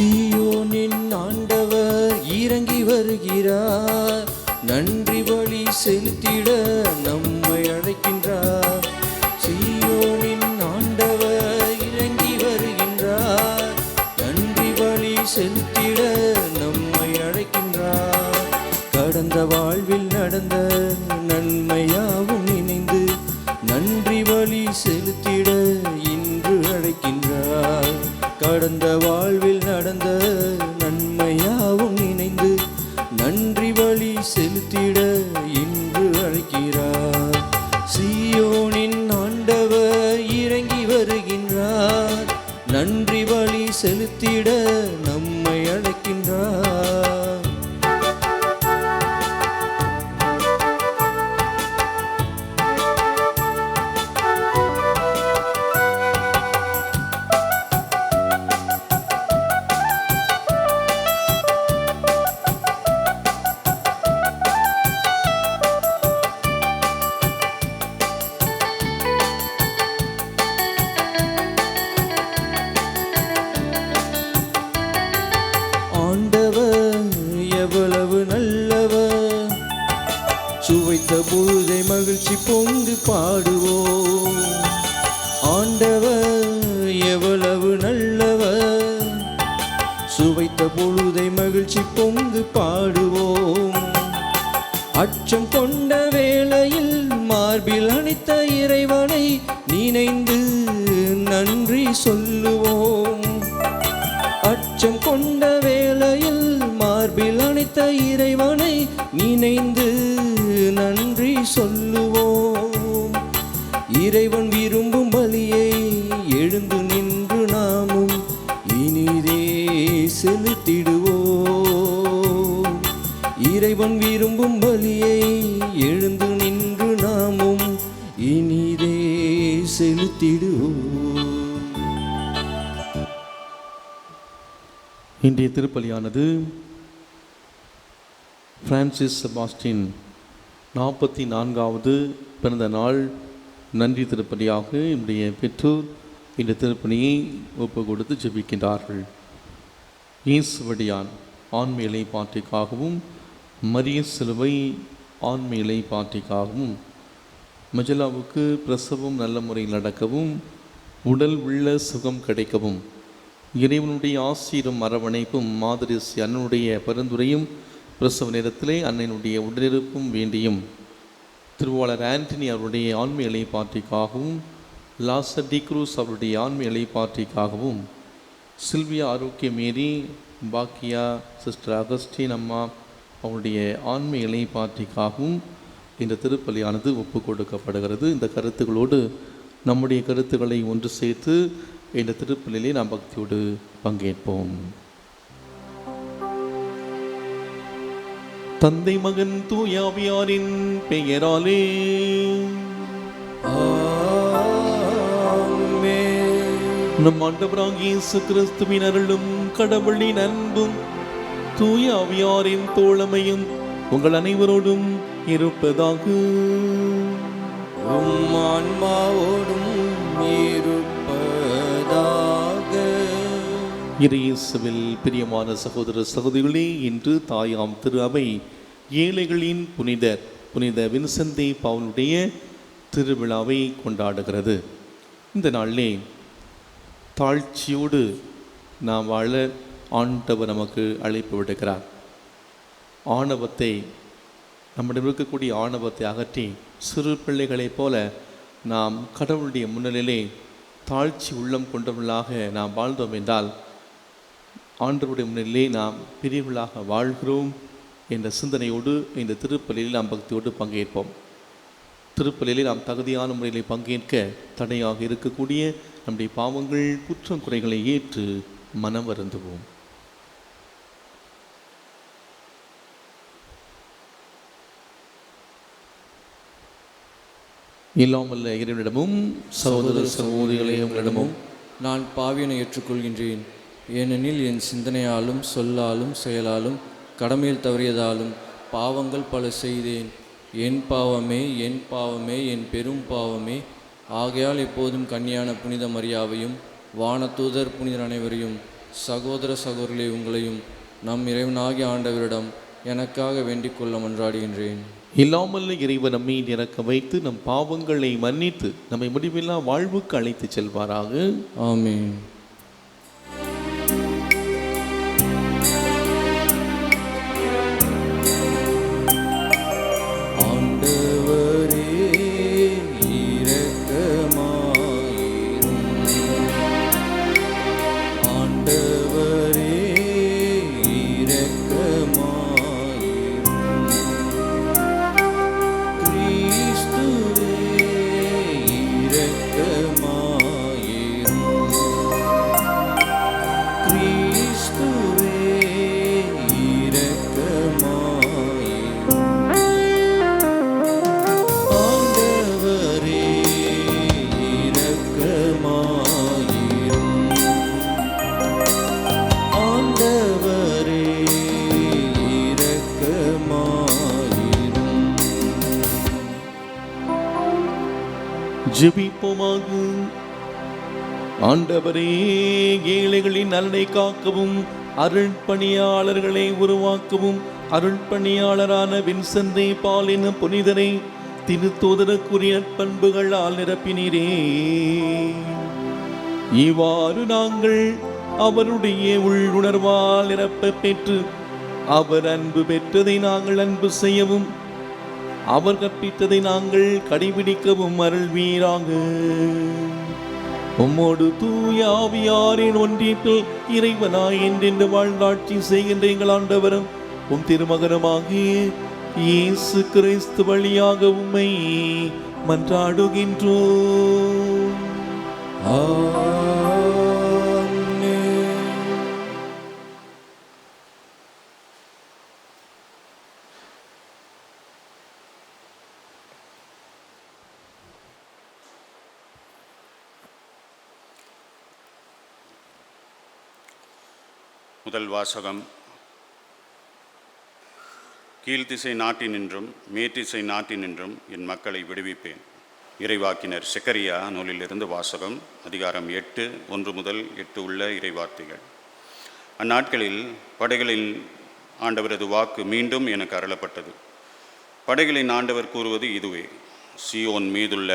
சீயோனின் ஆண்டவர் இறங்கி வருகிறார், நன்றி பலி செலுத்திட நம்மை அழைக்கின்றார். சீயோனின் ஆண்டவர் இறங்கி வருகின்றார், நன்றி பலி செலுத்திட நம்மை அழைக்கின்றார். கடந்த வாழ்வில் நடந்த நன்மையாவும் நினைந்து நன்றி பலி செலுத்திட இன்று அழைக்கின்றார். கடந்த வாழ்வில் நடந்த நன்மையாவும் நினைந்து நன்றி பலி செலுத்திட இன்று அழைக்கிறார். சீயோனின் ஆண்டவர் இறங்கி வருகின்றார், நன்றி பலி செலுத்திட நம்மை அழைக்கின்றார். எவ்வளவு நல்லவர், சுவைத்த பொழுதை மகிழ்ச்சி பொங்கு பாடுவோம். ஆண்டவர் எவ்வளவு நல்லவர், சுவைத்த பொழுதை மகிழ்ச்சி பொங்கு பாடுவோம். அச்சம் கொண்ட வேளையில் மார்பில் அணைத்த இறைவனை நினைந்து நன்றி சொல்லுவோம். அச்சம் கொண்ட வேளையில் மார்பில் அணைத்த இறைவனை நினைந்து நன்றி சொல்லுவோம். இறைவன் விரும்பும் பலியை எழுந்து நின்று நாமும் இனிதே செலுத்திடுவோம். இறைவன் விரும்பும் பலியை எழுந்து நின்று நாமும் இனிதே செலுத்திடுவோம். இன்றைய திருப்பலியானது பிரான்சிஸ் செபாஸ்டின் 44வது பிறந்த நாள் நன்றி திருப்பலியாக என்னுடைய பெற்றோர் இந்த திருப்பலியை ஒப்பு கொடுத்து ஜெபிக்கின்றார்கள். இயேசுவடியான் ஆண்மையிலை பாட்டிக்காகவும், மரிய சிலுவை ஆண்மையிலை பாட்டிக்காகவும், மஜலாவுக்கு பிரசவம் நல்ல முறையில் நடக்கவும், உடல் உள்ள சுகம் கிடைக்கவும், இறைவனுடைய ஆசீரும் அரவணைப்பும் மாதிரி அண்ணனுடைய பரிந்துரையும் பிரசவ நேரத்திலே அன்னையினுடைய உடனிருப்பும் வேண்டியும், திருவாளர் ஆண்டனி அவருடைய ஆண்மை இலை பாட்டிக்காகவும், லாசர் டிக்ரூஸ் அவருடைய ஆண்மை இலை பாட்டிக்காகவும், சில்வியா ஆரோக்கிய மேரி, பாக்கியா சிஸ்டர் அகஸ்டின் அம்மா அவருடைய ஆண்மை இலை பாட்டிக்காகவும் இந்த திருப்பலியானது ஒப்பு கொடுக்கப்படுகிறது. இந்த கருத்துக்களோடு நம்முடைய கருத்துக்களை ஒன்று சேர்த்து இந்த திருப்பலிலே நாம் பக்தியோடு பங்கேற்போம். தந்தை மகன் தூய ஆவியாரின் பெயராலே நம் ஆண்டவராகிய இயேசு கிறிஸ்துவின் அருளும் கடவுளின் அன்பும் தூய ஆவியாரின் தோழமையும் உங்கள் அனைவரோடும் இருப்பதாக. ஆன்மாவோடும் இயேசுவில் பிரியமான சகோதர சகோதரிகளே, இன்று தாயாம் திரு அவை ஏழைகளின் புனித வின்சென்ட் பவுலுடைய திருவிழாவை கொண்டாடுகிறது. இந்த நாளிலே தாழ்ச்சியோடு நாம் வாழ ஆண்டவர் நமக்கு அழைப்பு விடுக்கிறார். ஆணவத்தை, நம்மிடம் இருக்கக்கூடிய ஆணவத்தை அகற்றி சிறு பிள்ளைகளைப் போல நாம் கடவுளுடைய முன்னிலையிலே தாழ்ச்சி உள்ளம் கொண்டவர்களாக நாம் வாழ்ந்தோம் என்றால் ஆண்டவருடைய முன்னிலே நாம் பிரிவுகளாக வாழ்கிறோம் என்ற சிந்தனையோடு இந்த திருப்பலியில் நாம் பக்தியோடு பங்கேற்போம். திருப்பலியில் நாம் தகுதியான முறையில் பங்கேற்க தடையாக இருக்கக்கூடிய நம்முடைய பாவங்கள் குற்றம் குறைகளை ஏற்று மனம் வருந்துவோம். இல்லாமல்ல இறைவனிடமும் சகோதர சகோதரிகளே உங்களிடமும் நான் பாவியனை ஏற்றுக்கொள்கின்றேன். ஏனெனில் என் சிந்தனையாலும் சொல்லாலும் செயலாலும் கடமையில் தவறியதாலும் பாவங்கள் பல செய்தேன். என் பாவமே என் பெரும் பாவமே. ஆகையால் எப்போதும் கன்னியான புனித மரியாவையும் வானதூதர் புனிதர் அனைவரையும் சகோதர சகோதரிகளை உங்களையும் நம் இறைவனாகிய ஆண்டவரிடம் எனக்காக வேண்டிக் கொள்ள மன்றாடுகின்றேன். இல்லாமல் இறைவன் நம்மை இறக்க வைத்து நம் பாவங்களை மன்னித்து நம்மை முடிவில்லா வாழ்வுக்கு அழைத்து செல்வாராக. ஆமென். ஆண்டவரே இரக்கமாயிரும். ஆண்டவரே இரக்கமாயிரும். கிறிஸ்துவே இரக்கமாயிரும். கிறிஸ்துவே இரக்கமாயிரும். ஆண்டவரே இரக்கமாயிரும். ஆண்டவரே இரக்கமாயிரும். ஜெபிப்போமாக. ஆண்டவரே, ஏழைகளின் நலனை காக்கவும் அருள்பணியாளர்களை உருவாக்கவும் அருள்பணியாளரான வின்சென்ட் பால் எனும் புனிதரை திருத்தூதருக்குரிய பண்புகளால் நிரப்பினீரே. இவ்வாறு நாங்கள் அவருடைய உள்ளுணர்வால் நிரப்ப பெற்று அவர் அன்பு பெற்றதை நாங்கள் அன்பு செய்யவும் அவர் கற்பித்ததை நாங்கள் கடைபிடிக்கவும் அருள்வீராக. உம்மோடு தூய ஆவியாரின் ஒன்றிப்பில் இறைவனாய் என்றென்று வாழ்ந்தாட்சி செய்கின்ற எங்கள் ஆண்டவரும் உம் திருமகனுமாகிய இயேசு கிறிஸ்து வழியாக உம்மை மன்றாடுகின்றோம். ஆமென். முதல் வாசகம். கீழ்த்திசை நாட்டினின்றும் மேற்றிசை நாட்டினின்றும் என் மக்களை விடுவிப்பேன். இறைவாக்கினர் செக்கரியா நூலிலிருந்து வாசகம். அதிகாரம் 8, 1 முதல் 8 உள்ள இறைவார்த்தைகள். அந்நாட்களில் படைகளின் ஆண்டவரது வாக்கு மீண்டும் எனக்கு அருளப்பட்டது. படைகளின் ஆண்டவர் கூறுவது இதுவே: சீயோன் மீதுள்ள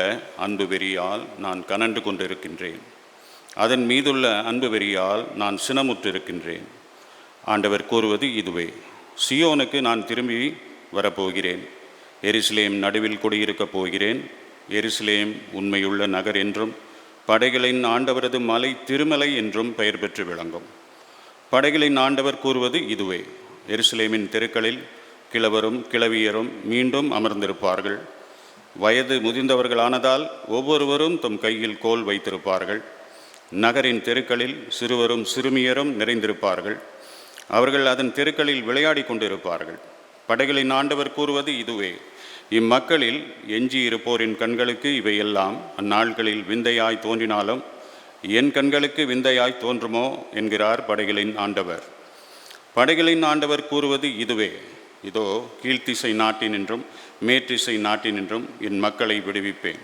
அன்பு வெறியால் நான் கனன்று கொண்டிருக்கின்றேன். அதன் மீதுள்ள அன்பு வெறியால் நான் சினமுற்றிருக்கின்றேன். ஆண்டவர் கூறுவது இதுவே: சியோனுக்கு நான் திரும்பி வரப்போகிறேன். எருசலேம் நடுவில் குடியிருக்கப் போகிறேன். எருசலேம் உண்மையுள்ள நகர் என்றும் படைகளின் ஆண்டவரது மலை திருமலை என்றும் பெயர் பெற்று விளங்கும். படைகளின் ஆண்டவர் கூறுவது இதுவே: எருசலேமின் தெருக்களில் கிழவரும் கிழவியரும் மீண்டும் அமர்ந்திருப்பார்கள். வயது முதிர்ந்தவர்களானதால் ஒவ்வொருவரும் தம் கையில் கோல் வைத்திருப்பார்கள். நகரின் தெருக்களில் சிறுவரும் சிறுமியரும் நிறைந்திருப்பார்கள். அவர்கள் அதன் தெருக்களில் விளையாடி கொண்டிருப்பார்கள். படைகளின் ஆண்டவர் கூறுவது இதுவே: இம்மக்களில் எஞ்சியிருப்போரின் கண்களுக்கு இவையெல்லாம் அந்நாள்களில் விந்தையாய் தோன்றினாலும் என் கண்களுக்கு விந்தையாய் தோன்றுமோ என்கிறார் படைகளின் ஆண்டவர். படைகளின் ஆண்டவர் கூறுவது இதுவே: இதோ கீழ்த்திசை நாட்டினின்றும் மேற்றிசை நாட்டினின்றும் என் மக்களை விடுவிப்பேன்.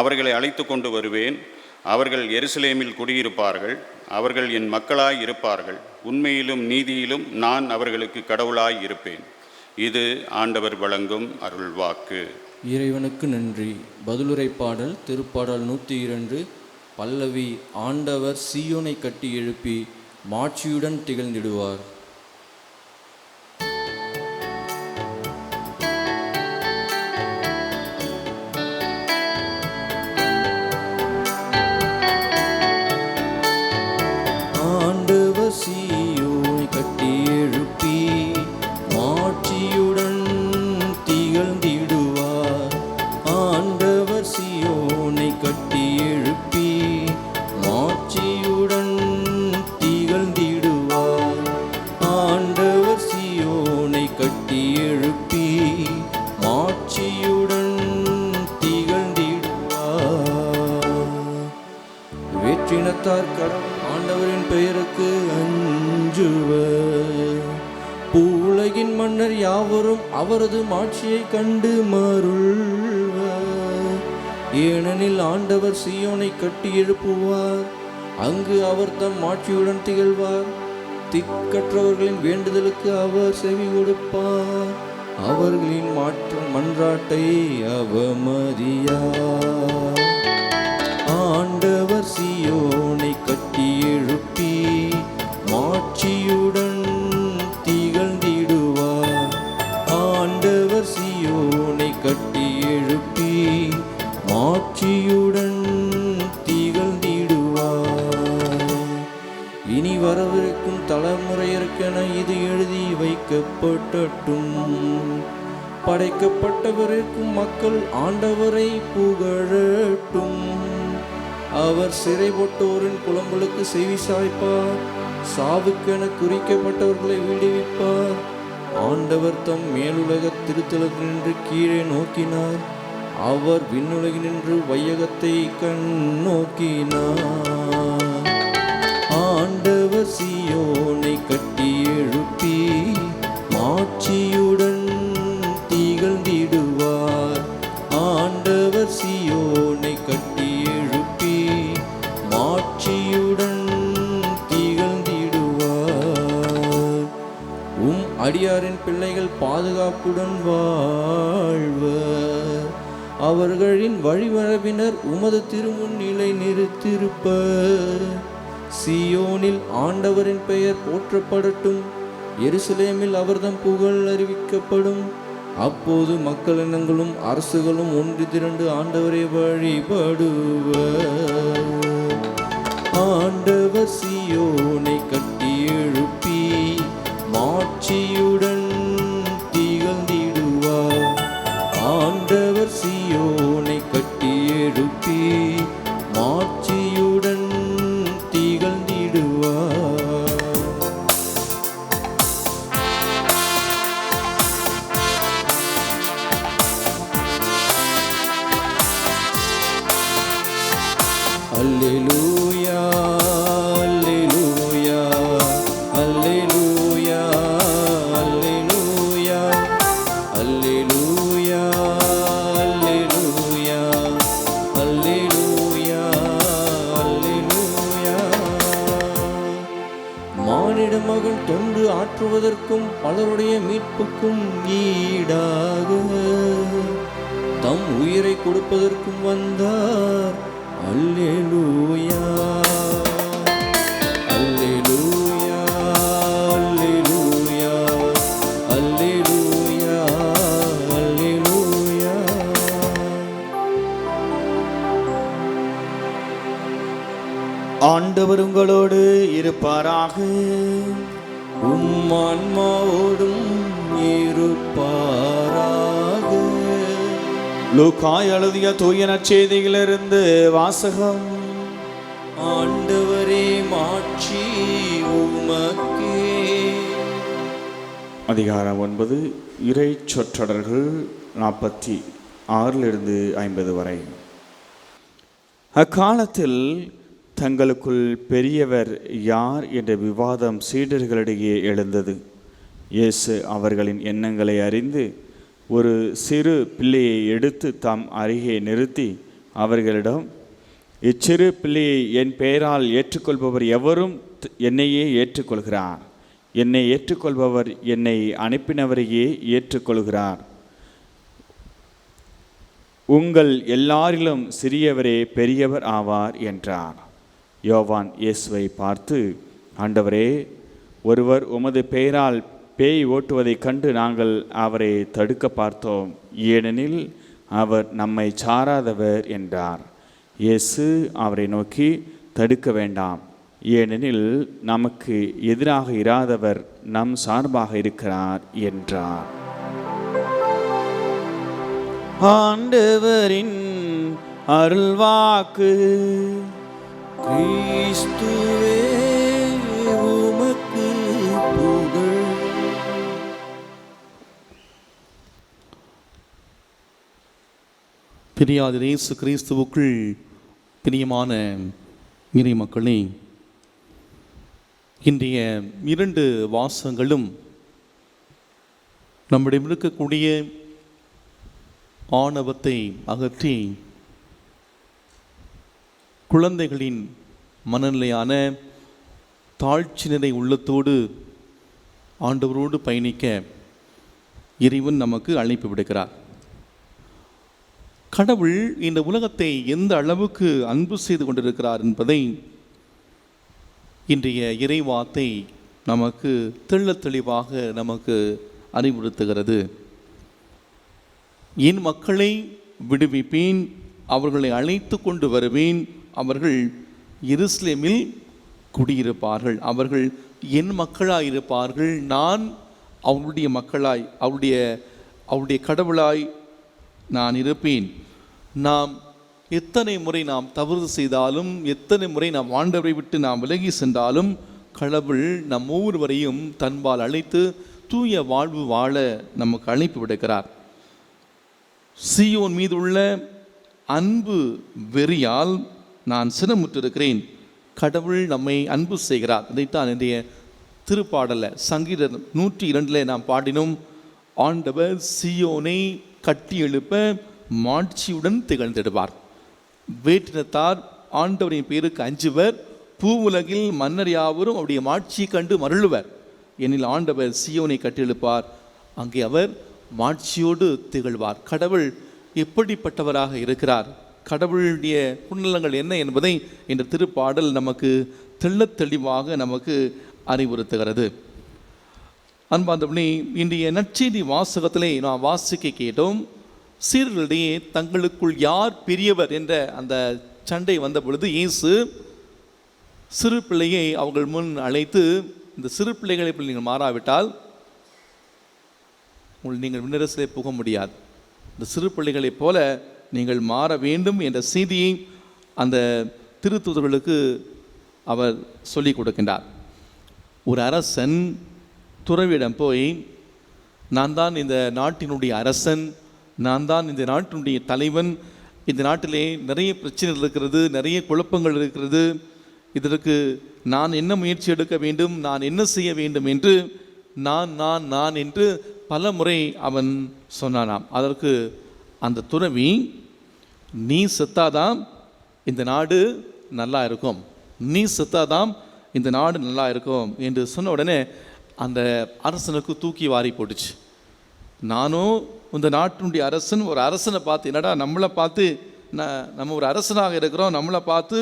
அவர்களை அழைத்து கொண்டு வருவேன். அவர்கள் எருசலேமில் குடியிருப்பார்கள். அவர்கள் என் மக்களாய் இருப்பார்கள். உண்மையிலும் நீதியிலும் நான் அவர்களுக்கு கடவுளாய் இருப்பேன். இது ஆண்டவர் வழங்கும் அருள்வாக்கு. இறைவனுக்கு நன்றி. பதிலுரை பாடல் திருப்பாடல் 102 பல்லவி. ஆண்டவர் சீயோனை கட்டி எழுப்பி மாட்சியுடன் திகழ்ந்திடுவார். ஆண்டவர் சீயோனை கட்டி எழுப்பி மாட்சியுடன் திகழ்ந்திடுவார். ஆண்டவர் சீயோனை கட்டி எழுப்பி மாட்சியுடன் திகழ்ந்திடுவார். ஆண்டவர் சீயோனை கட்டி எழுப்பி மாட்சியுடன் திகழ்ந்திடுவார். வேற்றினத்தார் கடவுள் ஆண்டவரின் பெயருக்கு அஞ்சுவர். பூவுலகின் மன்னர் யாவரும் அவரது மாட்சியை கண்டு மருள்வர். ஏனெனில் ஆண்டவர் சீயோனை கட்டி எழுப்புவார். அங்கு அவர் தம் ஆட்சியுடன் திகழ்வார். திக்கற்றவர்களின் வேண்டுதலுக்கு அவர் செவி கொடுப்பார். அவர்களின் மன்றாட்டை அவமதியார். ஆண்டவர் சீயோனை கட்டி எழுப்பி மாட்சியுடன் திகழ்ந்திடுவார். ஆண்டவர் சீயோனை கட்டி எழுப்பி மாட்சியுடன் திகழ்ந்திடுவார். இனி வரவிருக்கும் தலைமுறையருக்கென இது எழுதி வைக்கப்படட்டும். படைக்கப்பட்டவருக்கும் மக்கள் ஆண்டவரை புகழட்டும். அவர் சிறைப்பட்டோரின் புலம்பலுக்கு செவி சாய்ப்பார். சாவுக்கென குறிக்கப்பட்டவர்களை விடுவிப்பார். ஆண்டவர் தம் மேலுலக திருத்தலத்தினின்று கீழே நோக்கினார். அவர் விண்ணுலகினின்று வையகத்தை கண்ணோக்கினார். ஆண்டவர் சீயோனை கட்டி எழுப்பி மாட்சியுடன் திகழ்ந்திடுவார். ஆண்டவர் சீயோனை கட்டி எழுப்பி மாட்சியுடன் திகழ்ந்திடுவார். அடியாரின் பிள்ளைகள் பாதுகாப்புடன் வாழ்வர். அவர்களின் வழிமரபினர் உமது திருமுன்னிலை நிறுத்திருப்பர். சீயோனில் ஆண்டவரின் பெயர் போற்றப்படட்டும். எருசலேமில் அவர்தம் புகழ் அறிவிக்கப்படும். அப்போது மக்கள் இனங்களும் அரசுகளும் ஒன்று திரண்டு ஆண்டவரை வழிபடுவர். ஆண்டவர் சீயோனை கட்டி எழுப்பி மாட்சியுடன் திகழ்ந்திடுவார். ஆண்டவர் சீயோனை கட்டி எழுப்பி மாட்சியுடன் திகழ்ந்திடுவார். அல்லேலூயா அல்லேலூயா அல்லேலூயா அல்லேலூயா அல்லேலூயா அல்லேலூயா அல்லேலூயா அல்லேலூயா. மானிட மகன் தொண்டு ஆற்றுவதற்கும் பலருடைய மீட்புக்கும் ஈடாக தம் உயிரை கொடுப்பதற்கும் வந்தார். அல்லேலூயா அல்லேலூயா அல்லேலூயா அல்லேலூயா அல்லேலூயா. ஆண்டவர் உங்களோடு இருப்பாராக. ஆன்மாவோடும் இருப்பாராக. லூக்காய் எழுதிய தூய நற்செய்தியிலிருந்து வாசகம். ஆண்டவரே மாட்சி உமக்கே. அதிகாரம் 9 இறை சொற்றொடர்கள் 46 50 வரை. அக்காலத்தில் தங்களுக்குள் பெரியவர் யார் என்ற விவாதம் சீடர்களிடையே எழுந்தது. இயேசு அவர்களின் எண்ணங்களை அறிந்து ஒரு சிறு பிள்ளையை எடுத்து தாம் அருகே நிறுத்தி அவர்களிடம், இச்சிறு பிள்ளையை என் பெயரால் ஏற்றுக்கொள்பவர் எவரும் என்னையே ஏற்றுக்கொள்கிறார். என்னை ஏற்றுக்கொள்பவர் என்னை அனுப்பினவரையே ஏற்றுக்கொள்கிறார். உங்கள் எல்லாரிலும் சிறியவரே பெரியவர் ஆவார் என்றார். யோவான் இயேசுவை பார்த்து, ஆண்டவரே, ஒருவர் உமது பெயரால் பேய் ஓட்டுவதைக் கண்டு நாங்கள் அவரை தடுக்க பார்த்தோம், ஏனெனில் அவர் நம்மை சாராதவர் என்றார். இயேசு அவரை நோக்கி, தடுக்க வேண்டாம், ஏனெனில் நமக்கு எதிராக இராதவர் நம் சார்பாக இருக்கிறார் என்றார். ஆண்டவரின் அருள்வாக்கு. கிறிஸ்துவே உமக்கு புகழ். பிரியாத இயேசு கிறிஸ்துவுக்குள் பிரியமான இறை மக்களே, இன்றைய 2 வாசகங்களும் நம்மிடம் இருக்கக்கூடிய ஆணவத்தை அகற்றி குழந்தைகளின் மனநிலையான தாழ்ச்சி நிலை உள்ளத்தோடு ஆண்டவரோடு பயணிக்க இறைவன் நமக்கு அழைப்பு விடுக்கிறார். கடவுள் இந்த உலகத்தை எந்த அளவுக்கு அன்பு செய்து கொண்டிருக்கிறார் என்பதை இன்றைய இறைவார்த்தை நமக்கு தெள்ளத் தெளிவாக நமக்கு அறிவுறுத்துகிறது. என் மக்களை விடுவிப்பேன், அவர்களை அழைத்து கொண்டு வருவேன், அவர்கள் எருசலேமில் குடியிருப்பார்கள், அவர்கள் என் மக்களாய் இருப்பார்கள், நான் அவருடைய மக்களாய் அவருடைய கடவுளாய் நான் இருப்பேன். நாம் எத்தனை முறை நாம் தவறு செய்தாலும், எத்தனை முறை நாம் ஆண்டவரை விட்டு நாம் விலகி சென்றாலும், கடவுள் நம் ஒவ்வொருவரையும் தன்பால் அழைத்து தூய வாழ்வு வாழ நமக்கு அழைப்பு விடுக்கிறார். சீயோன் மீதுள்ள அன்பு வெறியால் நான் சினமுற்றிருக்கிறேன். கடவுள் நம்மை அன்பு செய்கிறார். அதைத்தான் இன்றைய திருப்பாடலில் சங்கீதம் 102 நாம் பாடினோம். ஆண்டவர் சீயோனை கட்டி எழுப்ப மாட்சியுடன் திகழ்ந்திடுவார். வேற்றினத்தார் ஆண்டவரின் பேருக்கு அஞ்சுவர், பூவுலகில் மன்னர் யாவரும் அவருடைய மாட்சியை கண்டு மருளுவர். எனில் ஆண்டவர் சீயோனை கட்டியெழுப்பார், அங்கே அவர் மாட்சியோடு திகழ்வார். கடவுள் எப்படிப்பட்டவராக இருக்கிறார், கடவுளுடைய குணநலங்கள் என்ன என்பதை இந்த திருப்பாடல் நமக்கு தெள்ளத் தெளிவாக நமக்கு அறிவுறுத்துகிறது. அன்பார்ந்தவர்களே, இன்றைய நற்செய்தி வாசகத்திலே நாம் வாசிக்க கேட்டோம், சீடர்களிடையே தங்களுக்குள் யார் பெரியவர் என்ற அந்த சண்டை வந்த பொழுது இயேசு சிறு பிள்ளையை அவர்கள் முன் அழைத்து, இந்த சிறு பிள்ளைகளை நீங்கள் மாறாவிட்டால் நீங்கள் விண்ணரசிலே புக முடியாது, இந்த சிறு பிள்ளைகளைப் போல நீங்கள் மாற வேண்டும் என்ற செய்தியை அந்த திருத்தூதர்களுக்கு அவர் சொல்லிக் கொடுக்கின்றார். ஒரு அரசன் துறவியிடம் போய், நான் தான் இந்த நாட்டினுடைய அரசன், நான் தான் இந்த நாட்டினுடைய தலைவன், இந்த நாட்டிலே நிறைய பிரச்சனைகள் இருக்கிறது, நிறைய குழப்பங்கள் இருக்கிறது, இதற்கு நான் என்ன முயற்சி எடுக்க வேண்டும், நான் என்ன செய்ய வேண்டும் என்று நான் என்று பல முறை அவன் சொன்னானாம். அதற்கு அந்த துறவி, நீ செத்தாதான் இந்த நாடு நல்லா இருக்கும், நீ செத்தாதான் இந்த நாடு நல்லா இருக்கும் என்று சொன்ன உடனே அந்த அரசனுக்கு தூக்கி வாரி போட்டுச்சு. நானும் இந்த நாட்டினுடைய அரசன், ஒரு அரசனை பார்த்து, என்னடா நம்மளை பார்த்து நம்ம ஒரு அரசனாக இருக்கிறோம், நம்மளை பார்த்து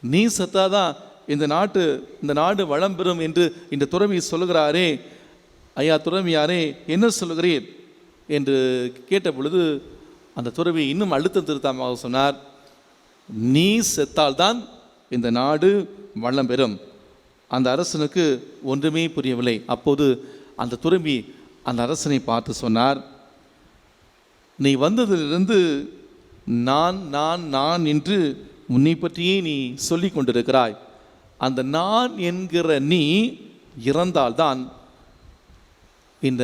நீ செத்தாதான் இந்த நாடு வளம் பெறும் என்று இந்த துறவி சொல்லுகிறாரே, ஐயா துறவியாரே என்ன சொல்லுகிறீர் என்று கேட்ட பொழுது அந்த துறவி இன்னும் அழுத்தம் திருத்தமாக சொன்னார், நீ செத்தால்தான் இந்த நாடு வளம் பெறும். அந்த அரசனுக்கு ஒன்றுமே புரியவில்லை. அப்போது அந்த துறவி அந்த அரசனை பார்த்து சொன்னார், நீ வந்ததிலிருந்து நான் என்று உன்னை பற்றியே நீ சொல்லி கொண்டிருக்கிறாய். அந்த நான் என்கிற நீ இறந்தால்தான் இந்த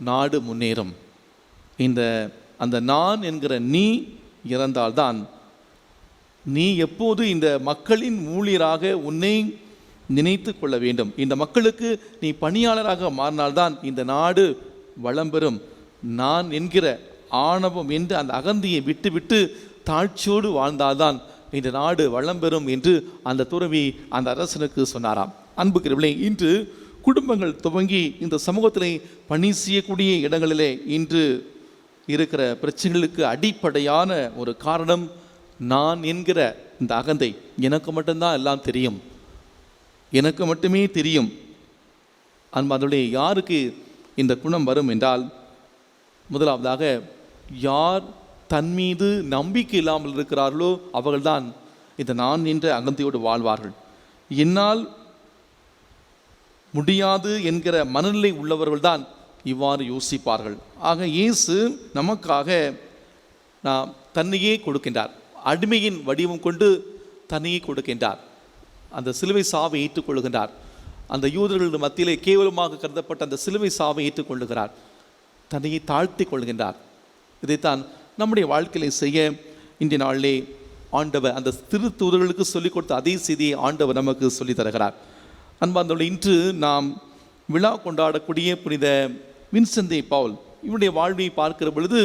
நாடு முன்னேறும். அந்த நான் என்கிற நீ இறந்தால்தான், நீ எப்போது இந்த மக்களின் ஊழியராக உன்னை நினைத்து கொள்ள வேண்டும், இந்த மக்களுக்கு நீ பணியாளராக மாறினால்தான் இந்த நாடு வளம் பெறும். நான் என்கிற ஆணவம் என்று அந்த அகந்தியை விட்டு தாழ்ச்சியோடு வாழ்ந்தால்தான் இந்த நாடு வளம் பெறும் என்று அந்த துறவி அந்த அரசனுக்கு சொன்னாராம். அன்புக்குரியவர்களே, இன்று குடும்பங்கள் துவங்கி இந்த சமூகத்திலே பணி செய்யக்கூடிய இடங்களிலே இன்று இருக்கிற பிரச்சனைகளுக்கு அடிப்படையான ஒரு காரணம் நான் என்கிற இந்த அகந்தை. எனக்கு மட்டும்தான் எல்லாம் தெரியும், எனக்கு மட்டுமே தெரியும். அன்பர்களே, யாருக்கு இந்த குணம் வரும் என்றால், முதலாவதாக யார் தன் மீது நம்பிக்கை இல்லாமல் இருக்கிறார்களோ அவர்கள்தான் இந்த நான் என்ற அகந்தையோடு வாழ்வார்கள். என்னால் முடியாது என்கிற மனநிலை உள்ளவர்கள்தான் இவ்வாறு யோசிப்பார்கள். ஆக இயேசு நமக்காக தன்னையே கொடுக்கின்றார், அடிமையின் வடிவம் கொண்டு தன்னையே கொடுக்கின்றார். அந்த சிலுவை சாவை ஏற்றுக்கொள்கின்றார். அந்த யூதர்கள் மத்தியிலே கேவலமாக கருதப்பட்ட அந்த சிலுவை சாவை ஏற்றுக்கொள்ளுகிறார், தன்னையை தாழ்த்தி கொள்கின்றார். இதைத்தான் நம்முடைய வாழ்க்கையை செய்ய இன்றைய நாளிலே ஆண்டவர் அந்த திருத்தூதர்களுக்கு சொல்லிக் கொடுத்த அதே செய்தியை ஆண்டவர் நமக்கு சொல்லித் தருகிறார். அன்பார்ந்தவர்களே, இன்று நாம் விழா கொண்டாடக்கூடிய புனித வின்சென்ட் தி பவுல், இவருடைய வாழ்வை பார்க்கிற பொழுது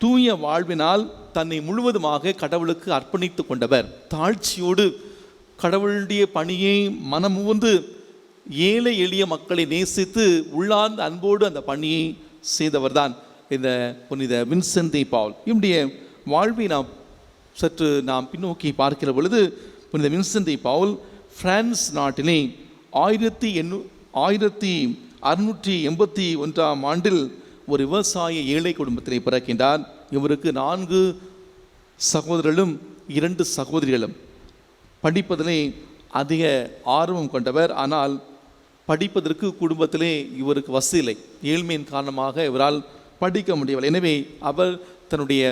தூய வாழ்வினால் தன்னை முழுவதுமாக கடவுளுக்கு அர்ப்பணித்து கொண்டவர், தாழ்ச்சியோடு கடவுளுடைய பணியை மனமுவந்து ஏழை எளிய மக்களை நேசித்து உள்ளார்ந்த அன்போடு அந்த பணியை செய்தவர்தான் இந்த புனித வின்சென்ட் டி பவுல். இவருடைய வாழ்வை சற்று நாம் பின்னோக்கி பார்க்கிற பொழுது புனித வின்சென்ட் டி பவுல் பிரான்ஸ் நாட்டிலே 1681 ஆண்டில் ஒரு விவசாய ஏழை குடும்பத்திலே பிறக்கின்றார். இவருக்கு 4 சகோதரர்களும் 2 சகோதரிகளும். படிப்பதிலே அதிக ஆர்வம் கொண்டவர். ஆனால் படிப்பதற்கு குடும்பத்திலே இவருக்கு வசதி இல்லை. ஏழ்மையின் காரணமாக இவரால் படிக்க முடியவில்லை. எனவே அவர் தன்னுடைய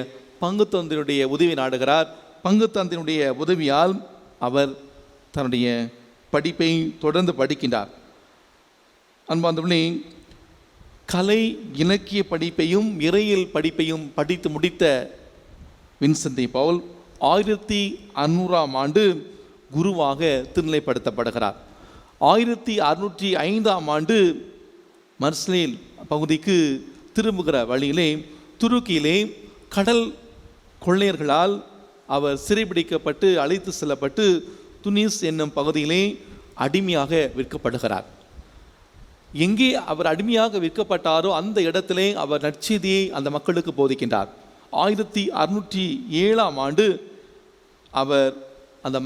பங்கு தந்தையினுடைய உதவி நாடுகிறார். பங்கு தந்தையினுடைய உதவியால் அவர் தன்னுடைய படிப்பை தொடர்ந்து படிக்கின்றார். அன்பார்ந்தவர்களே, கலை இலக்கிய படிப்பையும் இறையியல் படிப்பையும் படித்து முடித்த வின்சென்ட் டி பவுல் 1600 குருவாக திருநிலைப்படுத்தப்படுகிறார். 1605 மர்ஸ்லேல் பகுதிக்கு திரும்புகிற வழியிலே துருக்கியிலே கடல் கொள்ளையர்களால் அவர் சிறைபிடிக்கப்பட்டு அழைத்து செல்லப்பட்டு துனிஸ் என்னும் பகுதியிலே அடிமையாக விற்கப்படுகிறார். எங்கே அவர் அடிமையாக விற்கப்பட்டாரோ அந்த இடத்திலே அவர் நற்செய்தியை அந்த மக்களுக்கு போதிக்கின்றார். 1607 அவர் அந்த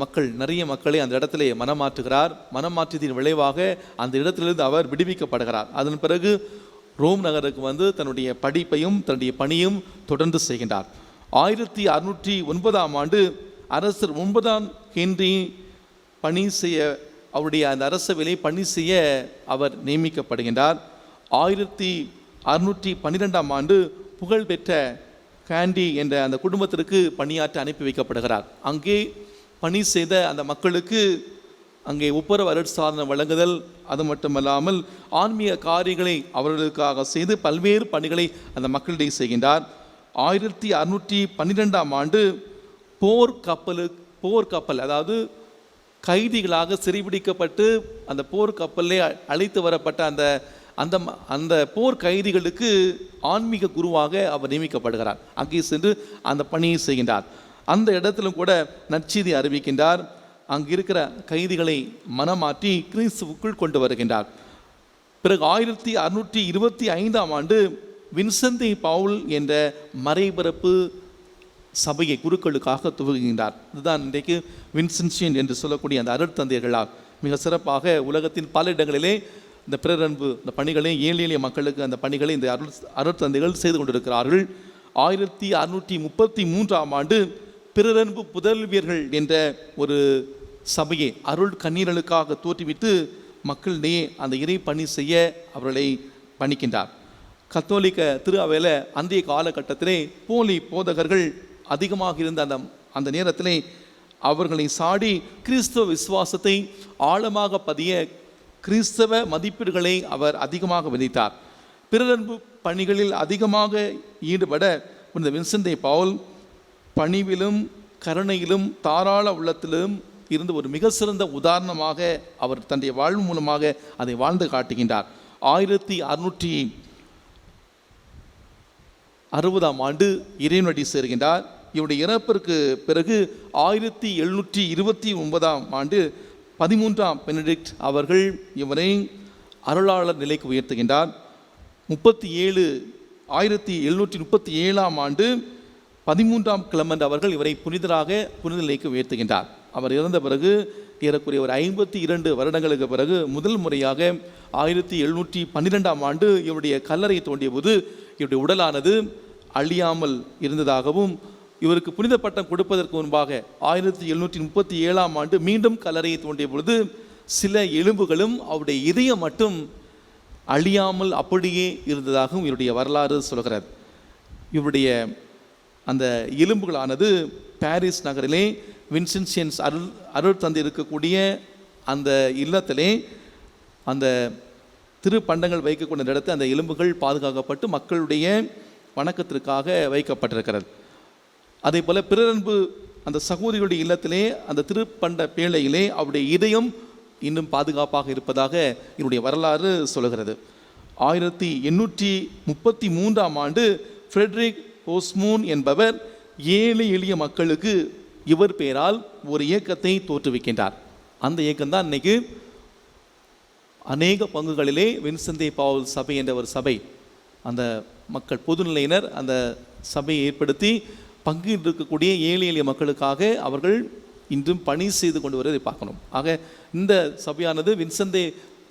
நிறைய மக்களை அந்த இடத்திலே மனமாற்றுகிறார். மனமாற்றத்தின் விளைவாக அந்த இடத்திலிருந்து அவர் விடுவிக்கப்படுகிறார். அதன் பிறகு ரோம் நகருக்கு வந்து தன்னுடைய படிப்பையும் தன்னுடைய பணியும் தொடர்ந்து செய்கின்றார். 1609 அரசர் 9 ஹென்றி பணி செய்ய அவருடைய அந்த அரச வேலை பணி செய்ய அவர் நியமிக்கப்படுகின்றார். 1612 புகழ்பெற்ற கேண்டி என்ற அந்த குடும்பத்திற்கு பணியாற்ற அனுப்பி வைக்கப்படுகிறார். அங்கே பணி செய்த அந்த மக்களுக்கு அங்கே ஒப்புரவு அருட்சாதனம் வழங்குதல், அது மட்டுமல்லாமல் ஆன்மீக காரியங்களை அவர்களுக்காக செய்து பல்வேறு பணிகளை அந்த மக்களிடையே செய்கின்றார். 1612 போர்க்கப்பல் அதாவது கைதிகளாக சிறைபிடிக்கப்பட்டு அந்த போர்க்கப்பலே அழைத்து வரப்பட்ட அந்த அந்த போர் கைதிகளுக்கு ஆன்மீக குருவாக அவர் நியமிக்கப்படுகிறார். அங்கே சென்று அந்த பணியை செய்கின்றார். அந்த இடத்திலும் கூட நற்செய்தி அறிவிக்கின்றார். அங்கு இருக்கிற கைதிகளை மனமாற்றி கிறிஸ்துவுக்குள் கொண்டு வருகின்றார். பிறகு 1625 வின்சென்ட் டி பவுல் என்ற மறைபரப்பு சபையை குருக்களுக்காக துவங்குகின்றார். இதுதான் இன்றைக்கு வின்சென்ஷியன் என்று சொல்லக்கூடிய அந்த அருட்தந்தையர்களால் மிக சிறப்பாக உலகத்தின் பல இடங்களிலே இந்த பிறரன்பு இந்த பணிகளை ஏழை எளிய மக்களுக்கு அந்த பணிகளை இந்த அருட்தந்தைகள் செய்து கொண்டிருக்கிறார்கள். 1633 பிறரன்பு புதல்வியர்கள் என்ற ஒரு சபையை அருள் கண்ணீரலுக்காக தோற்றுவித்து மக்களிடையே அந்த இறை பணி செய்ய அவர்களை பணிக்கின்றார். கத்தோலிக்க திரு அவையில் அன்றைய காலகட்டத்திலே போலி போதகர்கள் அதிகமாக இருந்த அந்த நேரத்திலே அவர்களை சாடி கிறிஸ்தவ விசுவாசத்தை ஆழமாக பதிய கிறிஸ்தவ மதிப்பீடுகளை அவர் அதிகமாக விதித்தார். பிறரன்பு பணிகளில் அதிகமாக ஈடுபட இந்த வின்சென்ட் டி பவுல் பணிவிலும் கருணையிலும் தாராள உள்ளத்திலும் இருந்து ஒரு மிக சிறந்த உதாரணமாக அவர் தன்னுடைய வாழ்வு மூலமாக அதை வாழ்ந்து காட்டுகின்றார். 1660 இறைவனடி சேர்கின்றார். இவருடைய இறப்பிற்கு பிறகு 1729 13 பெனடிக்ட் அவர்கள் இவரை அருளாளர் நிலைக்கு உயர்த்துகின்றார். 1737 13 கிளமண்ட் அவர்கள் இவரை புனித நிலைக்கு உயர்த்துகின்றார். அவர் இறந்த பிறகு ஏறக்குறைய ஒரு 52 வருடங்களுக்கு பிறகு முதல் முறையாக 1712 இவருடைய கல்லறை தோண்டிய போது இவருடைய உடலானது அழியாமல் இருந்ததாகவும் இவருக்கு புனித பட்டம் கொடுப்பதற்கு முன்பாக 1737 மீண்டும் கல்லறையை தோண்டிய பொழுது சில எலும்புகளும் அவருடைய இதயம் மட்டும் அழியாமல் அப்படியே இருந்ததாகவும் இவருடைய வரலாறு சொல்கிறது. இவருடைய அந்த எலும்புகளானது பாரிஸ் நகரிலே வின்சென்ஷியன்ஸ் அருள் தந்தை இருக்கக்கூடிய அந்த இல்லத்திலே அந்த திருப்பண்டங்கள் வைக்கக்கூடிய இடத்துல அந்த எலும்புகள் பாதுகாக்கப்பட்டு மக்களுடைய வணக்கத்திற்காக வைக்கப்பட்டிருக்கிறது. அதே போல் பிறரன்பு அந்த சகோதரிகளுடைய இல்லத்திலே அந்த திருப்பண்ட பேழையிலே அவருடைய இதயம் இன்னும் பாதுகாப்பாக இருப்பதாக என்னுடைய வரலாறு சொல்கிறது. 1833 ஃப்ரெட்ரிக் போஸ்மூன் என்பவர் ஏழை எளிய மக்களுக்கு இவர் பெயரால் ஒரு இயக்கத்தை தோற்றுவிக்கின்றார். அந்த இயக்கம் தான் இன்னைக்கு அநேக பங்குகளிலே வின்சென்ட் பவுல் சபை என்ற ஒரு சபை, அந்த மக்கள் பொதுநிலையினர் அந்த சபையை ஏற்படுத்தி பங்கிட்டு இருக்கக்கூடிய ஏழை எளிய மக்களுக்காக அவர்கள் இன்றும் பணி செய்து கொண்டு வருவதை பார்க்கணும். ஆக இந்த சபையானது வின்சென்ட்